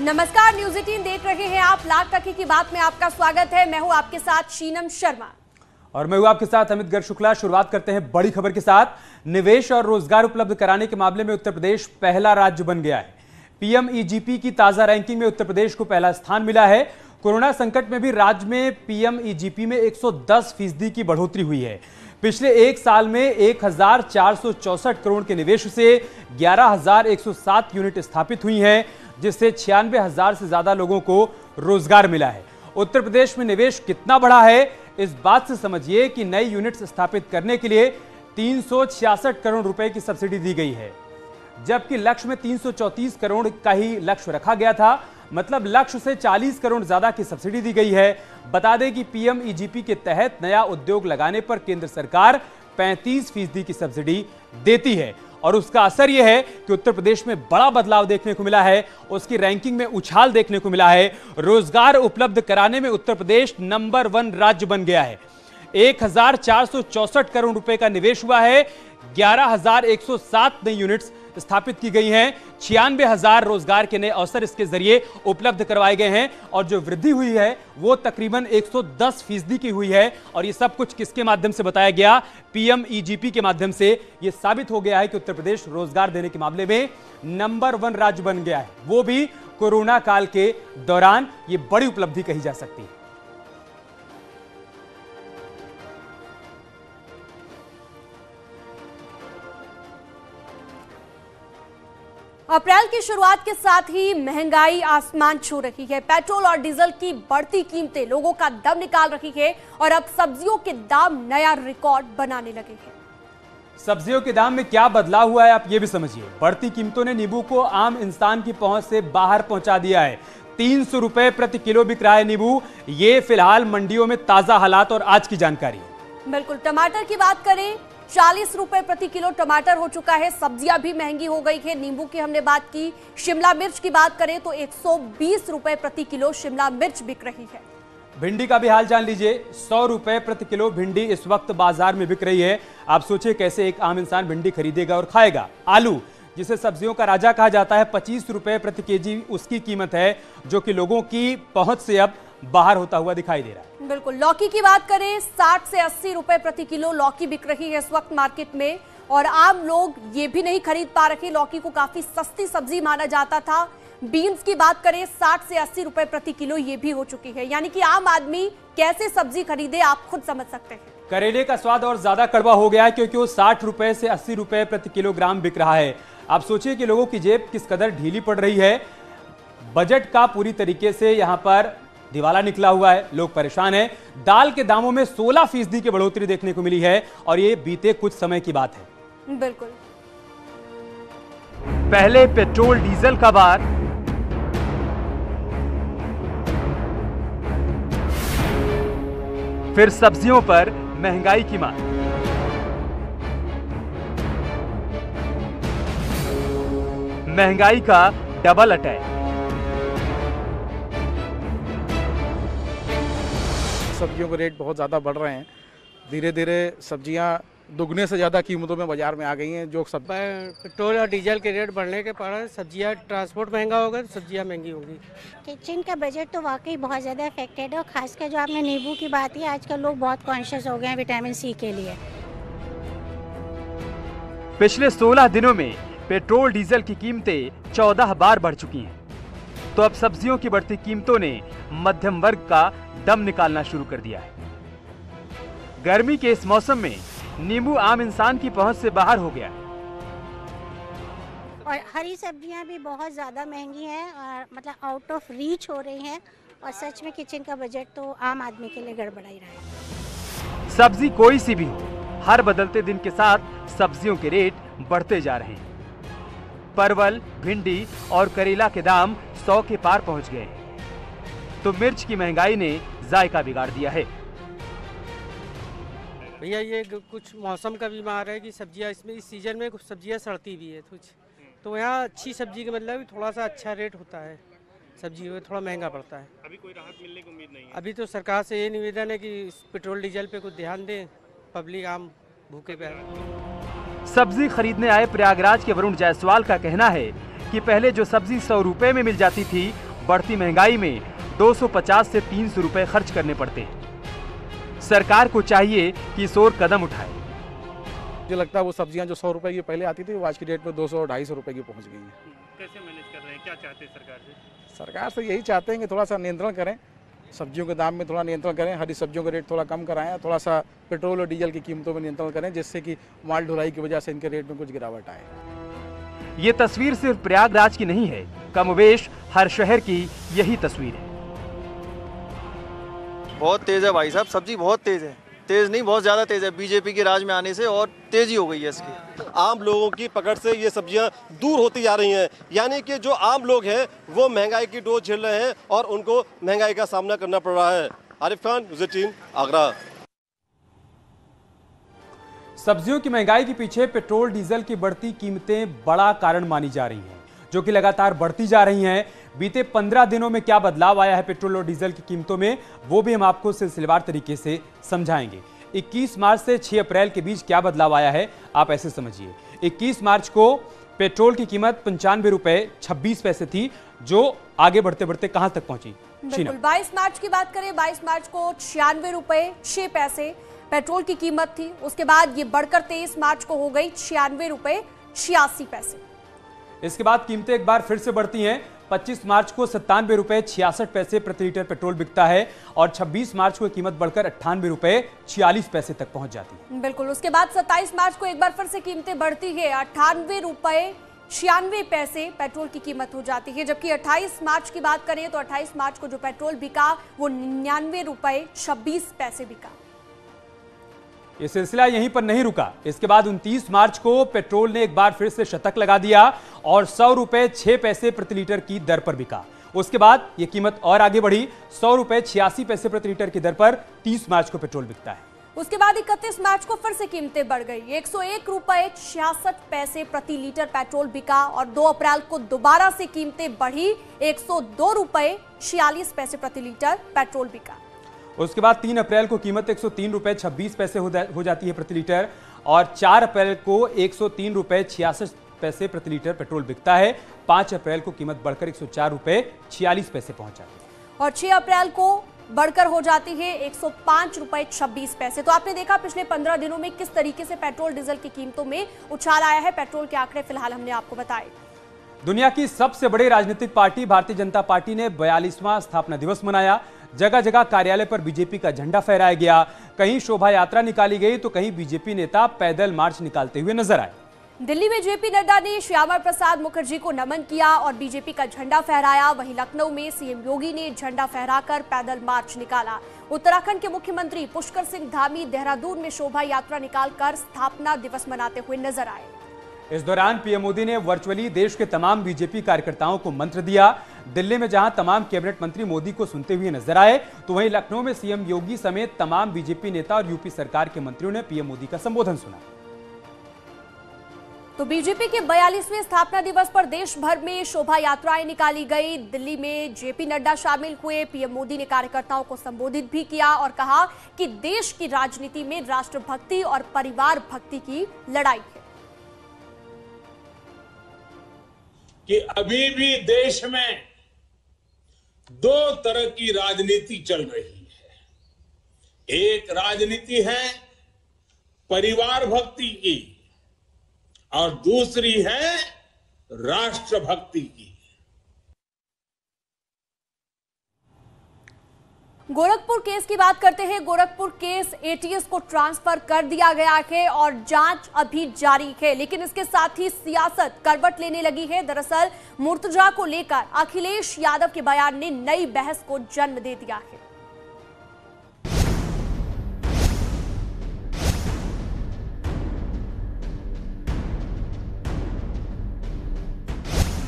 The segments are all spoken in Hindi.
नमस्कार, न्यूज 18 देख रहे हैं आप। लाख टके की बात में आपका स्वागत है। मैं हूं आपके साथ शीनम शर्मा और मैं हूं आपके साथ अमित गर्ग शुक्ला। शुरुआत करते हैं बड़ी खबर के साथ। निवेश और रोजगार उपलब्ध कराने के मामले में उत्तर प्रदेश पहला राज्य बन गया है। पीएमईजीपी की ताजा रैंकिंग में उत्तर प्रदेश को पहला स्थान मिला है। कोरोना संकट में भी राज्य में पीएमईजीपी में 110% की बढ़ोतरी हुई है। पिछले एक साल में 1464 करोड़ के निवेश से 11,107 यूनिट स्थापित हुई हैं, जिससे 96,000 से ज्यादा लोगों को रोजगार मिला है। उत्तर प्रदेश में निवेश कितना बढ़ा है, इस बात से समझिए कि नई यूनिट्स स्थापित करने के लिए 366 करोड़ रुपए की सब्सिडी दी गई है, जबकि लक्ष्य में 334 करोड़ का ही लक्ष्य रखा गया था। मतलब लक्ष्य से 40 करोड़ ज्यादा की सब्सिडी दी गई है। बता दें कि पीएमईजीपी के तहत नया उद्योग लगाने पर केंद्र सरकार 35% की सब्सिडी देती है और उसका असर यह है कि उत्तर प्रदेश में बड़ा बदलाव देखने को मिला है। उसकी रैंकिंग में उछाल देखने को मिला है। रोजगार उपलब्ध कराने में उत्तर प्रदेश नंबर 1 राज्य बन गया है। 1464 करोड़ रुपए का निवेश हुआ है। 11,107 नई यूनिट्स स्थापित की गई हैं। 96,000 रोजगार के नए अवसर इसके जरिए उपलब्ध करवाए गए हैं और जो वृद्धि हुई है वो तकरीबन 110% की हुई है। और ये सब कुछ किसके माध्यम से बताया गया? पीएमईजीपी के माध्यम से। ये साबित हो गया है कि उत्तर प्रदेश रोजगार देने के मामले में नंबर 1 राज्य बन गया है, वो भी कोरोना काल के दौरान। ये बड़ी उपलब्धि कही जा सकती है। अप्रैल की शुरुआत के साथ ही महंगाई आसमान छू रही है। पेट्रोल और डीजल की बढ़ती कीमतें लोगों का दम निकाल रही है और अब सब्जियों के दाम नया रिकॉर्ड बनाने लगे हैं। सब्जियों के दाम में क्या बदलाव हुआ है, आप ये भी समझिए। बढ़ती कीमतों ने नींबू को आम इंसान की पहुंच से बाहर पहुंचा दिया है। 300 रुपए प्रति किलो बिक रहा है नींबू। ये फिलहाल मंडियों में ताजा हालात और आज की जानकारी है। बिल्कुल। टमाटर की बात करें, 40 रुपए प्रति किलो टमाटर हो चुका है। सब्जियां भी महंगी हो गई है। नींबू की हमने बात की। शिमला मिर्च की बात करें तो 120 रुपए प्रति किलो शिमला मिर्च बिक रही है। भिंडी का भी हाल जान लीजिए। 100 रुपए प्रति किलो भिंडी इस वक्त बाजार में बिक रही है। आप सोचिए कैसे एक आम इंसान भिंडी खरीदेगा और खाएगा। आलू, जिसे सब्जियों का राजा कहा जाता है, 25 रुपए प्रति केजी उसकी कीमत है, जो कि लोगों की पहुंच से अब बाहर होता हुआ दिखाई दे रहा है। बिल्कुल। लौकी की बात करें, 60 से 80 रुपए प्रति किलो लौकी बिक रही है इस वक्त मार्केट में। और आम लोग ये भी नहीं खरीद पा रहे। लौकी को काफी सस्ती सब्जी माना जाता था। बीन्स की बात करें, 60 से 80 रुपए प्रति किलो ये भी हो चुकी है। यानी कि आम आदमी कैसे सब्जी खरीदे, आप खुद समझ सकते हैं। करेले का स्वाद और ज्यादा कड़वा हो गया है, क्योंकि वो 60 रुपए से 80 रुपए प्रति किलोग्राम बिक रहा है। आप सोचिए कि लोगों की जेब किस कदर ढीली पड़ रही है। बजट का पूरी तरीके से यहां पर दिवाला निकला हुआ है। लोग परेशान हैं। दाल के दामों में 16% की बढ़ोतरी देखने को मिली है और ये बीते कुछ समय की बात है। बिल्कुल। पहले पेट्रोल डीजल का बार, फिर सब्जियों पर महंगाई की मार। महंगाई का डबल अटैक। सब्जियों के रेट बहुत ज़्यादा बढ़ रहे हैं। धीरे धीरे सब्जियां दुगने से ज़्यादा कीमतों में बाजार में आ गई हैं। जो सब पेट्रोल और डीजल के रेट बढ़ने के कारण सब्जियां, ट्रांसपोर्ट महंगा होगा तो सब्जियां महंगी होगी। किचन का बजट तो वाकई बहुत ज़्यादा अफेक्टेड है। और खासकर जो आपने नींबू की बात की, आजकल लोग बहुत कॉन्शियस हो गए हैं विटामिन सी के लिए। पिछले 16 दिनों में पेट्रोल डीजल की कीमतें 14 बार बढ़ चुकी हैं। तो अब सब्जियों की बढ़ती कीमतों ने मध्यम वर्ग का दम निकालना शुरू कर दिया है। गर्मी के इस मौसम में नींबू आम इंसान की पहुंच से बाहर हो गया है। और हरी सब्जियां भी बहुत ज़्यादा महंगी हैं और मतलब आउट ऑफ रीच हो रही हैं। और सच में किचन का बजट तो आम आदमी के लिए गड़बड़ा ही रहा है। सब्जी कोई सी भी हो, हर बदलते दिन के साथ सब्जियों के रेट बढ़ते जा रहे हैं। परवल, भिंडी और करेला के दाम 100 के पार पहुंच गए हैं। तो मिर्च की महंगाई ने जायका बिगाड़ दिया है। भैया ये कुछ मौसम का भी मार है कि सब्जियां इसमें इस सीजन में कुछ सब्जियां सड़ती भी है कुछ, तो यहाँ अच्छी सब्जी का मतलब थोड़ा सा अच्छा रेट होता है। सब्जी में थोड़ा महंगा पड़ता है। अभी कोई राहत मिलने की उम्मीद नहीं है। अभी तो सरकार से ये निवेदन है कि पेट्रोल डीजल पे कुछ ध्यान दें, पब्लिक आम भूखे पे। सब्जी खरीदने आए प्रयागराज के वरुण जायसवाल का कहना है कि पहले जो सब्जी 100 रुपए में मिल जाती थी, बढ़ती महंगाई में 250 से 300 रुपए खर्च करने पड़ते हैं। सरकार को चाहिए कि इस ओर कदम उठाए। मुझे लगता है वो सब्जियां जो 100 रुपए की पहले आती थी वो आज की डेट में 200-250 रुपए की पहुंच गई हैं। कैसे मैनेज कर रहे हैं, क्या चाहते हैं सरकार से? सरकार से यही चाहते हैं कि थोड़ा सा नियंत्रण करें, सब्जियों के दाम में थोड़ा नियंत्रण करें, हरी सब्जियों का रेट थोड़ा कम कराएं, थोड़ा सा पेट्रोल और डीजल की कीमतों में नियंत्रण करें, जिससे कि माल ढुलाई की वजह से इनके रेट में कुछ गिरावट आए। ये तस्वीर सिर्फ प्रयागराज की नहीं है, कमोबेश हर शहर की यही तस्वीर है। बहुत तेज है भाई साहब, सब्जी बहुत तेज है, तेज नहीं बहुत ज्यादा तेज है। बीजेपी के राज में आने से और तेजी हो गई है इसकी। आम लोगों की पकड़ से ये सब्जियां दूर होती जा रही हैं, यानी कि जो आम लोग हैं वो महंगाई की डोज झेल रहे हैं और उनको महंगाई का सामना करना पड़ रहा है। आरिफ खान, न्यूज़ 18, आगरा। सब्जियों की महंगाई के पीछे पेट्रोल डीजल की बढ़ती कीमतें बड़ा कारण मानी जा रही हैं, जो कि लगातार बढ़ती जा रही हैं। बीते 15 दिनों में क्या बदलाव आया है पेट्रोल और डीजल की कीमतों में, वो भी हम आपको सिलसिलेवार तरीके से समझाएंगे। 21 मार्च से 6 अप्रैल के बीच क्या बदलाव आया है, आप ऐसे समझिए। 21 मार्च को पेट्रोल की कीमत 95 रुपए 26 पैसे थी, जो आगे बढ़ते बढ़ते कहां तक पहुंची? बिल्कुल, 22 मार्च की बात करें, 22 मार्च को 96 रुपए 6 पैसे पेट्रोल की कीमत थी। उसके बाद ये बढ़कर 23 मार्च को हो गई 96 रुपए 86 पैसे। इसके बाद कीमतें एक बार फिर से बढ़ती हैं। 25 मार्च को 97 रुपए 66 पैसे प्रति लीटर पेट्रोल बिकता है और 26 मार्च को कीमत बढ़कर 98 रुपए 46 पैसे तक पहुंच जाती है। बिल्कुल, उसके बाद 27 मार्च को एक बार फिर से कीमतें बढ़ती है, 98 रुपए 96 पैसे पेट्रोल की कीमत हो जाती है। जबकि 28 मार्च की बात करें तो 28 मार्च को जो पेट्रोल बिका वो 99 रुपए 26 पैसे बिका। ये सिलसिला यहीं पर नहीं रुका। इसके बाद 29 मार्च को पेट्रोल ने एक बार फिर से शतक लगा दिया और 100 रुपए 6 पैसे प्रति लीटर की दर पर बिका। उसके बाद ये कीमत और आगे बढ़ी, 100 रुपए 86 पैसे प्रति लीटर की दर पर 30 मार्च को पेट्रोल बिकता है। उसके बाद 31 मार्च को फिर से कीमतें बढ़ गई, 101 रुपए 66 पैसे प्रति लीटर पेट्रोल बिका और 2 अप्रैल को दोबारा से कीमतें बढ़ी, 102 रुपए 46 पैसे प्रति लीटर पेट्रोल बिका। उसके बाद 3 अप्रैल को कीमत 103 रुपए 26 पैसे हो जाती है प्रति लीटर और 4 अप्रैल को 103 रुपए 66 पैसे प्रति लीटर पेट्रोल बिकता है। 5 अप्रैल को कीमत बढ़कर 104 रुपए 46 पैसे पहुंच जाती है और 6 अप्रैल को बढ़कर हो जाती है 105 रुपए 26 पैसे। तो आपने देखा पिछले 15 दिनों में किस तरीके से पेट्रोल डीजल की कीमतों में उछाल आया है। पेट्रोल के आंकड़े फिलहाल हमने आपको बताए। दुनिया की सबसे बड़ी राजनीतिक पार्टी भारतीय जनता पार्टी ने 42वां स्थापना दिवस मनाया। जगह जगह कार्यालय पर बीजेपी का झंडा फहराया गया, कहीं शोभा यात्रा निकाली गई तो कहीं बीजेपी नेता पैदल मार्च निकालते हुए नजर आए। दिल्ली में जेपी नड्डा ने श्यामा प्रसाद मुखर्जी को नमन किया और बीजेपी का झंडा फहराया। वहीं लखनऊ में सीएम योगी ने झंडा फहराकर पैदल मार्च निकाला। उत्तराखंड के मुख्यमंत्री पुष्कर सिंह धामी देहरादून में शोभा यात्रा निकालकर स्थापना दिवस मनाते हुए नजर आए। इस दौरान पीएम मोदी ने वर्चुअली देश के तमाम बीजेपी कार्यकर्ताओं को मंत्र दिया। दिल्ली में जहां तमाम कैबिनेट मंत्री मोदी को सुनते हुए नजर आए, तो वहीं लखनऊ में सीएम योगी समेत तमाम बीजेपी नेता और यूपी सरकार के मंत्रियों ने पीएम मोदी का संबोधन सुना। तो बीजेपी के 42वें स्थापना दिवस पर देश भर में शोभा यात्राएं निकाली गई। दिल्ली में जेपी नड्डा शामिल हुए। पीएम मोदी ने कार्यकर्ताओं को संबोधित भी किया और कहा कि देश की राजनीति में राष्ट्रभक्ति और परिवार भक्ति की लड़ाई है। कि अभी भी देश में 2 तरह की राजनीति चल रही है। एक राजनीति है परिवार भक्ति की और दूसरी है राष्ट्रभक्ति की। गोरखपुर केस की बात करते हैं। गोरखपुर केस एटीएस को ट्रांसफर कर दिया गया है और जांच अभी जारी है, लेकिन इसके साथ ही सियासत करवट लेने लगी है। दरअसल मुर्तजा को लेकर अखिलेश यादव के बयान ने नई बहस को जन्म दे दिया है।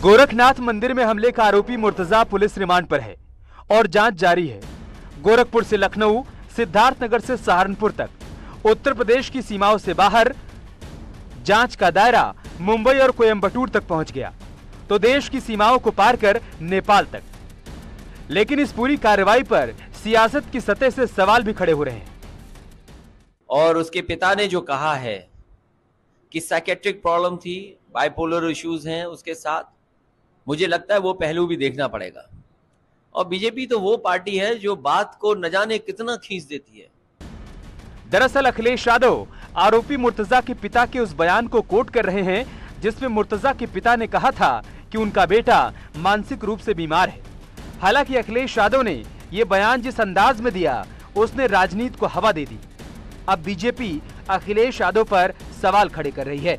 गोरखनाथ मंदिर में हमले का आरोपी मुर्तजा पुलिस रिमांड पर है और जांच जारी है। गोरखपुर से लखनऊ, सिद्धार्थनगर से सहारनपुर तक उत्तर प्रदेश की सीमाओं से बाहर जांच का दायरा मुंबई और कोयंबटूर तक पहुंच गया, तो देश की सीमाओं को पार कर नेपाल तक। लेकिन इस पूरी कार्रवाई पर सियासत की सतह से सवाल भी खड़े हो रहे हैं। और उसके पिता ने जो कहा है कि साइकेट्रिक प्रॉब्लम थी, बाइपोलर इश्यूज हैं उसके साथ, मुझे लगता है वो पहलू भी देखना पड़ेगा। और बीजेपी तो वो पार्टी है जो बात को न जाने कितना खींच देती है। दरअसल अखिलेश यादव आरोपी मुर्तजा के पिता के उस बयान को कोट कर रहे हैं जिसमें मुर्तजा के पिता ने कहा था कि उनका बेटा मानसिक रूप से बीमार है। हालांकि अखिलेश यादव ने ये बयान जिस अंदाज में दिया उसने राजनीति को हवा दे दी। अब बीजेपी अखिलेश यादव पर सवाल खड़े कर रही है।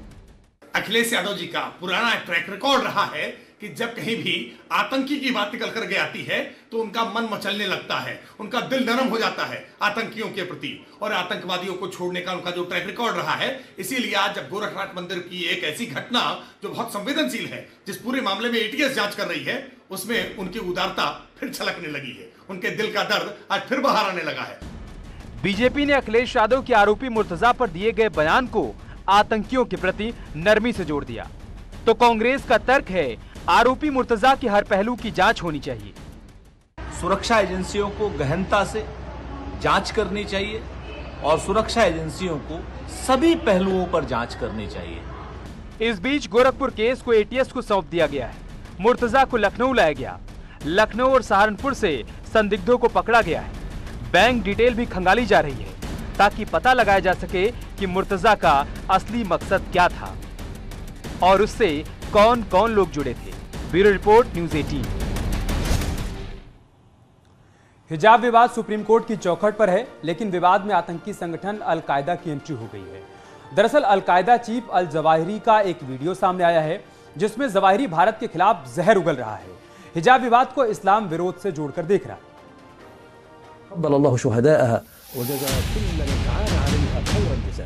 अखिलेश यादव जी का पुराना ट्रैक रिकॉर्ड रहा है कि जब कहीं भी आतंकी की बात निकल कर के आती है तो उनका मन मचलने लगता है, उनका दिल नरम हो जाता है आतंकियों के प्रति, और आतंकवादियों को छोड़ने का उनका जो ट्रैक रिकॉर्ड रहा है। इसीलिए आज जब गोरखनाथ मंदिर की एक ऐसी घटना जो बहुत संवेदनशील है, जिस पूरे मामले में एटीएस जांच कर रही है, उसमें उनकी उदारता फिर छलकने लगी है, उनके दिल का दर्द आज फिर बाहर आने लगा है। बीजेपी ने अखिलेश यादव के आरोपी मुर्तजा पर दिए गए बयान को आतंकियों के प्रति नरमी से जोड़ दिया, तो कांग्रेस का तर्क है आरोपी मुर्तजा की हर पहलू की जांच होनी चाहिए। सुरक्षा एजेंसियों को गहनता से जांच करनी चाहिए और सुरक्षा एजेंसियों को सभी पहलुओं पर जांच करनी चाहिए। इस बीच गोरखपुर केस को एटीएस को सौंप दिया गया है। मुर्तजा को लखनऊ लाया गया। लखनऊ और सहारनपुर से संदिग्धों को पकड़ा गया है। बैंक डिटेल भी खंगाली जा रही है ताकि पता लगाया जा सके कि मुर्तजा का असली मकसद क्या था और उससे कौन कौन लोग जुड़े थे। Bureau report, news 18। हिजाब विवाद सुप्रीम कोर्ट की चौखट पर है, लेकिन विवाद में आतंकी संगठन अल-कायदा की एंट्री हो गई है। दरअसल अल-कायदा चीफ अल जवाहिरी का एक वीडियो सामने आया है जिसमें जवाहिरी भारत के खिलाफ जहर उगल रहा है। हिजाब विवाद को इस्लाम विरोध से जोड़कर देख रहा है। अल्लाह शुहदाअहा व जज़ा कुल्ल मन आन अलैहा खैरल जज़ा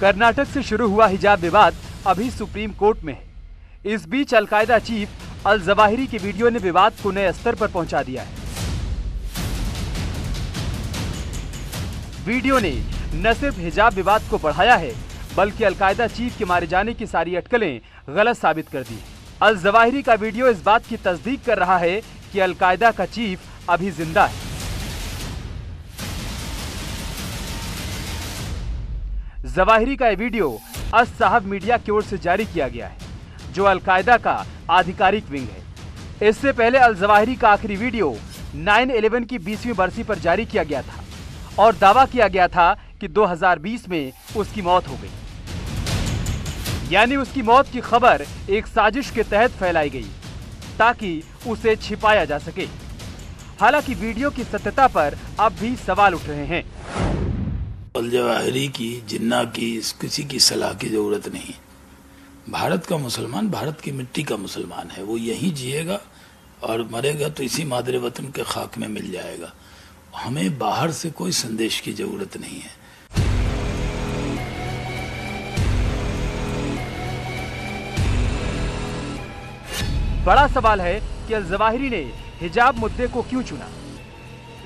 कर्नाटक से शुरू हुआ हिजाब विवाद अभी सुप्रीम कोर्ट में है। इस बीच अल-कायदा चीफ अल जवाहिरी के वीडियो ने विवाद को नए स्तर पर पहुंचा दिया है। वीडियो ने न सिर्फ हिजाब विवाद को बढ़ाया है बल्कि अल-कायदा चीफ के मारे जाने की सारी अटकलें गलत साबित कर दी। अल जवाहिरी का वीडियो इस बात की तस्दीक कर रहा है कि अल-कायदा का चीफ अभी जिंदा है। जवाहिरी का यह वीडियो अस साहब मीडिया की ओर से जारी किया गया है, जो अल-कायदा का आधिकारिक विंग है। इससे पहले अल जवाहिरी का आखिरी वीडियो 9/11 की 20वीं बरसी पर जारी किया गया था और दावा किया गया था कि 2020 में उसकी मौत हो गई। यानी उसकी मौत की खबर एक साजिश के तहत फैलाई गई ताकि उसे छिपाया जा सके। हालांकि वीडियो की सत्यता पर अब भी सवाल उठ रहे हैं। अल जवाहिरी की, जिन्ना की, किसी की सलाह की जरूरत नहीं। भारत का मुसलमान भारत की मिट्टी का मुसलमान है, वो यहीं जिएगा और मरेगा तो इसी मादरे वतन के खाक में मिल जाएगा। हमें बाहर से कोई संदेश की जरूरत नहीं है। बड़ा सवाल है कि अल जवाहिरी ने हिजाब मुद्दे को क्यों चुना।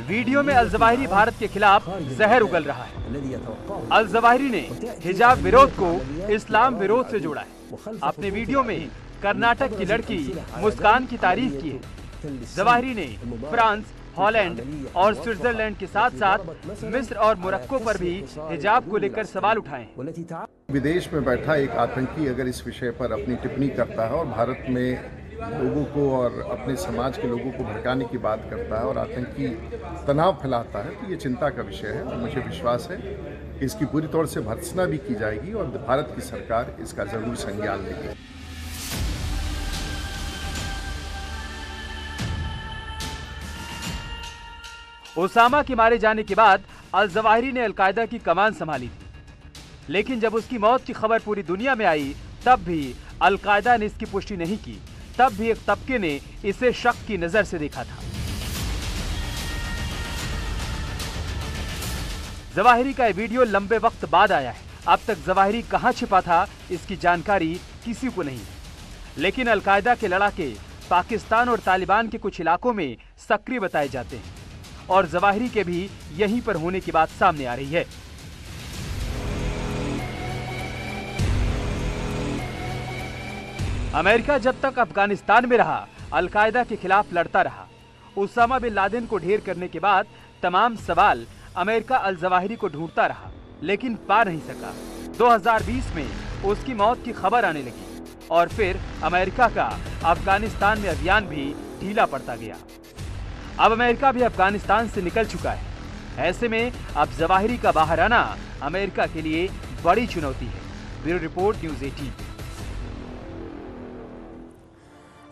वीडियो में अल जवाहिरी भारत के खिलाफ जहर उगल रहा है। अल जवाहिरी ने हिजाब विरोध को इस्लाम विरोध से जोड़ा है। अपने वीडियो में कर्नाटक की लड़की मुस्कान की तारीफ की है। जवाहिरी ने फ्रांस, हॉलैंड और स्विट्जरलैंड के साथ साथ मिस्र और मोरक्को पर भी हिजाब को लेकर सवाल उठाए। विदेश में बैठा एक आतंकी अगर इस विषय पर अपनी टिप्पणी करता है और भारत में लोगों को और अपने समाज के लोगों को भड़काने की बात करता है और आतंकी तनाव फैलाता है, तो ये चिंता का विषय है। और मुझे विश्वास है कि इसकी पूरी तौर से भर्त्सना भी की जाएगी और भारत की सरकार इसका जरूर संज्ञान लेगी। ओसामा के मारे जाने के बाद अल जवाहिरी ने अल-कायदा की कमान संभाली थी, लेकिन जब उसकी मौत की खबर पूरी दुनिया में आई तब भी अल-कायदा ने इसकी पुष्टि नहीं की। तब भी एक तबके ने इसे शक की नजर से देखा था। जवाहिरी का यह वीडियो लंबे वक्त बाद आया है। अब तक जवाहिरी कहां छिपा था इसकी जानकारी किसी को नहीं है, लेकिन अल-कायदा के लड़ाके पाकिस्तान और तालिबान के कुछ इलाकों में सक्रिय बताए जाते हैं और जवाहिरी के भी यहीं पर होने की बात सामने आ रही है। अमेरिका जब तक अफगानिस्तान में रहा, अल-कायदा के खिलाफ लड़ता रहा। उसामा बिन लादेन को ढेर करने के बाद तमाम सवाल अमेरिका अल जवाहिरी को ढूंढता रहा, लेकिन पा नहीं सका। 2020 में उसकी मौत की खबर आने लगी और फिर अमेरिका का अफगानिस्तान में अभियान भी ढीला पड़ता गया। अब अमेरिका भी अफगानिस्तान से निकल चुका है। ऐसे में अब जवाहिरी का बाहर आना अमेरिका के लिए बड़ी चुनौती है। Bureau report, news 18।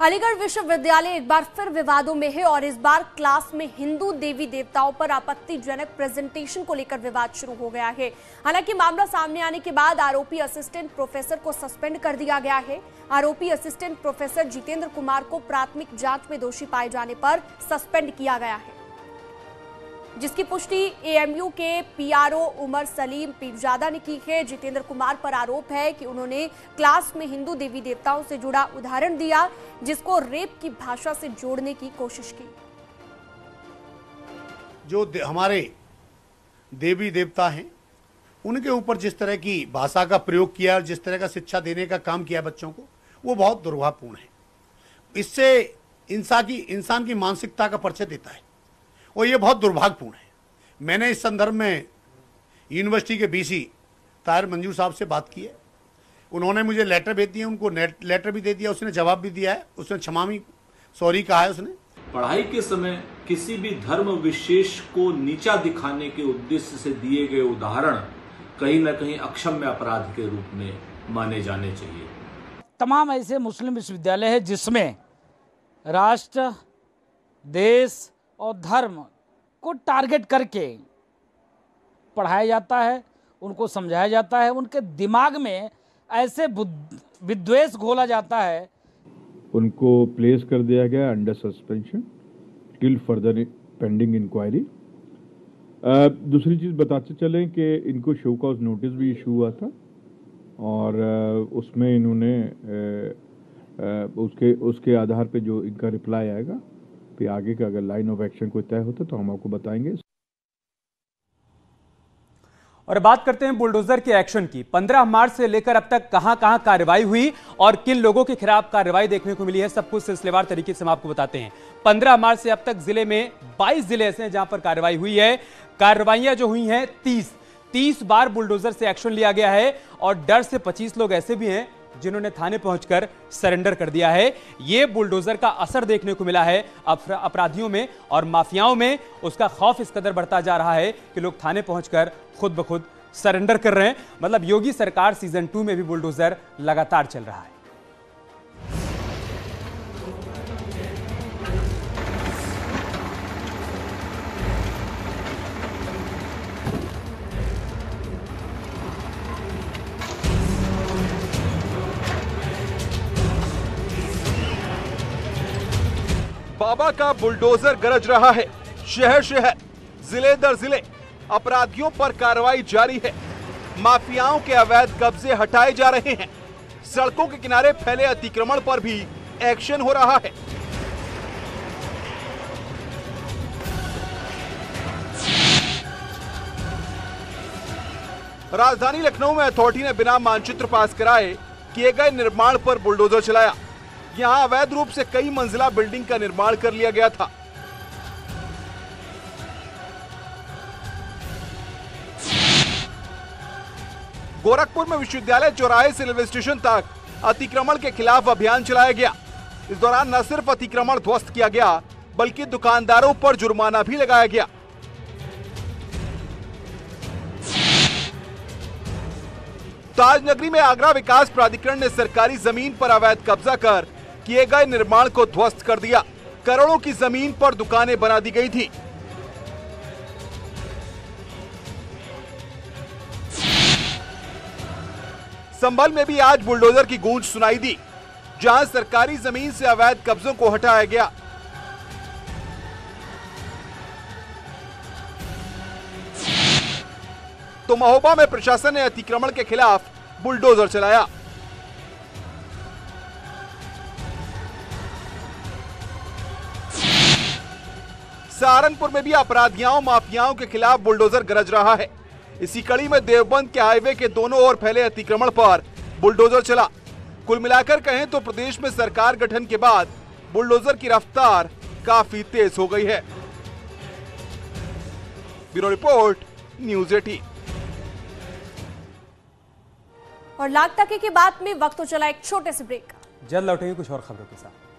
अलीगढ़ विश्वविद्यालय एक बार फिर विवादों में है और इस बार क्लास में हिंदू देवी देवताओं पर आपत्तिजनक प्रेजेंटेशन को लेकर विवाद शुरू हो गया है। हालांकि मामला सामने आने के बाद आरोपी असिस्टेंट प्रोफेसर को सस्पेंड कर दिया गया है। आरोपी असिस्टेंट प्रोफेसर जितेंद्र कुमार को प्राथमिक जांच में दोषी पाए जाने पर सस्पेंड किया गया है, जिसकी पुष्टि एएमयू के पीआरओ उमर सलीम पीरजादा ने की है। जितेंद्र कुमार पर आरोप है कि उन्होंने क्लास में हिंदू देवी देवताओं से जुड़ा उदाहरण दिया, जिसको रेप की भाषा से जोड़ने की कोशिश की। जो हमारे देवी देवता हैं, उनके ऊपर जिस तरह की भाषा का प्रयोग किया और जिस तरह का शिक्षा देने का काम किया बच्चों को, वो बहुत दुर्भावपूर्ण है। इससे इंसान की मानसिकता का परिचय देता है और ये बहुत दुर्भाग्यपूर्ण है। मैंने इस संदर्भ में यूनिवर्सिटी के बीसी ताहिर मंजूर साहब से बात की है। उन्होंने मुझे लेटर भेज दिए, उनको लेटर भी दे दिया, उसने जवाब भी दिया है, उसने क्षमामी सॉरी कहा है। उसने पढ़ाई के समय किसी भी धर्म विशेष को नीचा दिखाने के उद्देश्य से दिए गए उदाहरण कहीं न कहीं अक्षम्य अपराध के रूप में माने जाने चाहिए। तमाम ऐसे मुस्लिम विश्वविद्यालय है जिसमें राष्ट्र, देश और धर्म को टारगेट करके पढ़ाया जाता है, उनको समझाया जाता है, उनके दिमाग में ऐसे विद्वेष घोला जाता है। उनको प्लेस कर दिया गया under suspension till further pending inquiry. दूसरी चीज़ बताते चलें कि इनको शो कॉज नोटिस भी इशू हुआ था और उसमें इन्होंने उसके आधार पे जो इनका रिप्लाई आएगा, फिर आगे का अगर लाइन ऑफ एक्शन कोई तय होता तो हम आपको बताएंगे। और बात करते हैं बुलडोजर के एक्शन की। 15 मार्च से लेकर अब तक कहां-कहां कार्रवाई हुई और किन लोगों के खिलाफ कार्रवाई देखने को मिली है, सब कुछ सिलसिलेवार तरीके से हम आपको बताते हैं। 15 मार्च से अब तक जिले में 22 जिले ऐसे हैं जहां पर कार्रवाई हुई है। कार्रवाइयां जो हुई हैं 30 बार बुलडोजर से एक्शन लिया गया है और डर से 25 लोग ऐसे भी हैं जिन्होंने थाने पहुंचकर सरेंडर कर दिया है। यह बुलडोजर का असर देखने को मिला है अपराधियों में और माफियाओं में। उसका खौफ इस कदर बढ़ता जा रहा है कि लोग थाने पहुंचकर खुद ब खुद सरेंडर कर रहे हैं। मतलब योगी सरकार सीजन 2 में भी बुलडोजर लगातार चल रहा है। बाबा का बुलडोजर गरज रहा है। शहर शहर, जिले दर जिले अपराधियों पर कार्रवाई जारी है। माफियाओं के अवैध कब्जे हटाए जा रहे हैं। सड़कों के किनारे फैले अतिक्रमण पर भी एक्शन हो रहा है। राजधानी लखनऊ में अथॉरिटी ने बिना मानचित्र पास कराए किए गए निर्माण पर बुलडोजर चलाया। यहां अवैध रूप से कई मंजिला बिल्डिंग का निर्माण कर लिया गया था। गोरखपुर में विश्वविद्यालय चौराहे से रेलवे स्टेशन तक अतिक्रमण के खिलाफ अभियान चलाया गया। इस दौरान न सिर्फ अतिक्रमण ध्वस्त किया गया बल्कि दुकानदारों पर जुर्माना भी लगाया गया। ताजनगरी में आगरा विकास प्राधिकरण ने सरकारी जमीन पर अवैध कब्जा कर किए गए निर्माण को ध्वस्त कर दिया। करोड़ों की जमीन पर दुकानें बना दी गई थी। संभल में भी आज बुलडोजर की गूंज सुनाई दी, जहां सरकारी जमीन से अवैध कब्जों को हटाया गया। तो महोबा में प्रशासन ने अतिक्रमण के खिलाफ बुलडोजर चलाया। सहारनपुर में भी अपराधियों माफियाओं के खिलाफ बुलडोजर गरज रहा है। इसी कड़ी में देवबंद के हाईवे के दोनों ओर फैले अतिक्रमण पर बुलडोजर चला। कुल मिलाकर कहें तो प्रदेश में सरकार गठन के बाद बुलडोजर की रफ्तार काफी तेज हो गई है। Bureau report, news 18। और लाख टके की बात में वक्त तो चला एक छोटे से ब्रेक का। जल्द लौटेंगे कुछ और खबरों के साथ।